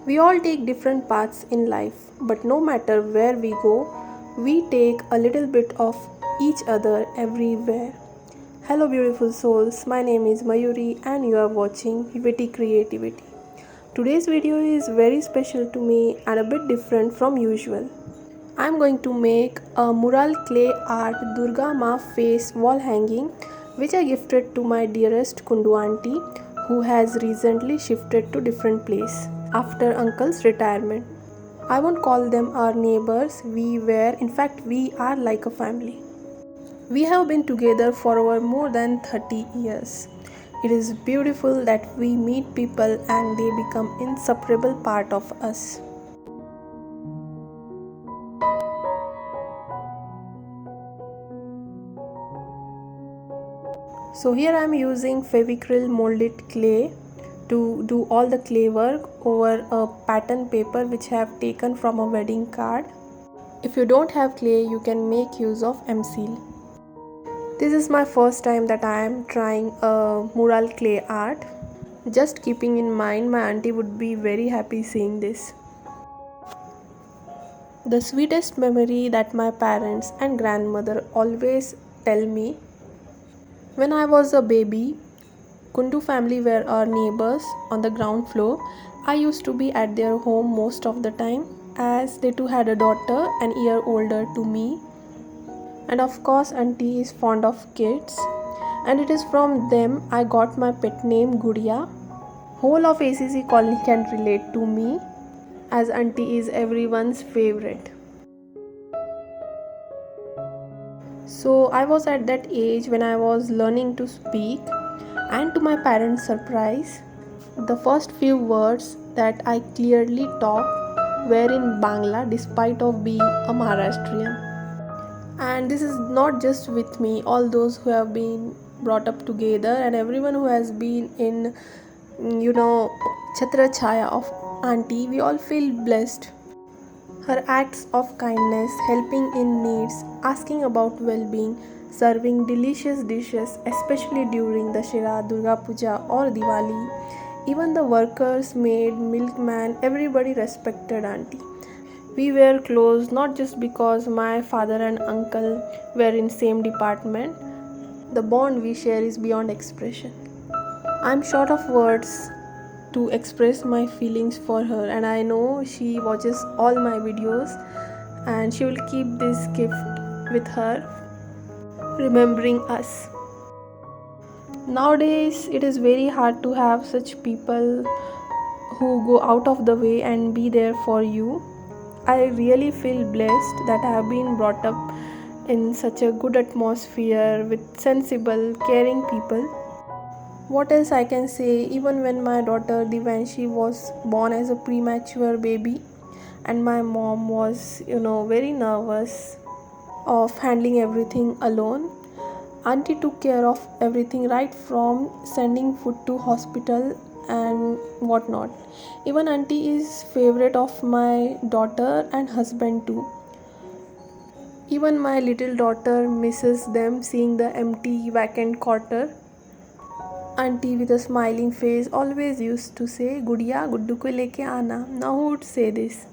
We all take different paths in life, but no matter where we go, we take a little bit of each other everywhere. Hello, beautiful souls. My name is Mayuri, and you are watching Witty Creativity. Today's video is very special to me and a bit different from usual. I am going to make a mural clay art Durga Ma face wall hanging which I gifted to my dearest Kundu auntie who has recently shifted to different place after uncle's retirement. I won't call them our neighbors, in fact we are like a family. We have been together for over more than 30 years. It is beautiful that we meet people and they become inseparable part of us. So here I am using Fevicryl molded clay to do all the clay work over a pattern paper which I have taken from a wedding card. If you don't have clay, you can make use of M-Seal. This is my first time that I am trying a mural clay art. Just keeping in mind, my auntie would be very happy seeing this. The sweetest memory that my parents and grandmother always tell me, when I was a baby, Kundu family were our neighbors on the ground floor. I used to be at their home most of the time as they too had a daughter an year older to me. And of course, auntie is fond of kids. And it is from them I got my pet name Gudiya. Whole of ACC colony can relate to me as auntie is everyone's favorite. So I was at that age when I was learning to speak, and to my parents' surprise, the first few words that I clearly talked were in Bangla despite of being a Maharashtrian. And this is not just with me, all those who have been brought up together and everyone who has been in Chhatra Chaya of auntie, we all feel blessed. Her acts of kindness, helping in needs, asking about well-being, serving delicious dishes, especially during the Shira, Durga Puja or Diwali. Even the workers, maid, milkman, everybody respected auntie. We were close not just because my father and uncle were in same department. The bond we share is beyond expression. I'm short of words to express my feelings for her, and I know she watches all my videos and she will keep this gift with her, remembering us. Nowadays, it is very hard to have such people who go out of the way and be there for you. I really feel blessed that I have been brought up in such a good atmosphere with sensible, caring people. What else I can say? Even when my daughter Divanshi was born as a premature baby, and my mom was, very nervous of handling everything alone, auntie took care of everything right from sending food to hospital and whatnot. Even auntie is favorite of my daughter and husband too. Even my little daughter misses them seeing the empty vacant quarter. Auntie with a smiling face always used to say, Gudiya, Guddu ko leke aana. Now who would say this?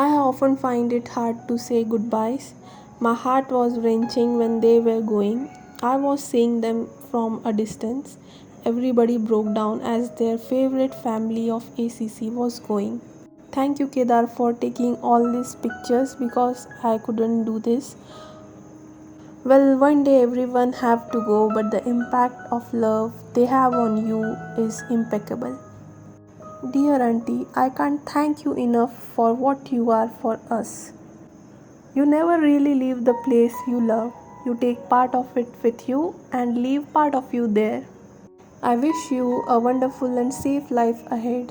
I often find it hard to say goodbyes. My heart was wrenching when they were going. I was seeing them from a distance. Everybody broke down as their favorite family of ACC was going. Thank you, Kedar, for taking all these pictures because I couldn't do this. Well, one day everyone have to go, but the impact of love they have on you is impeccable. Dear Auntie, I can't thank you enough for what you are for us. You never really leave the place you love. You take part of it with you and leave part of you there. I wish you a wonderful and safe life ahead.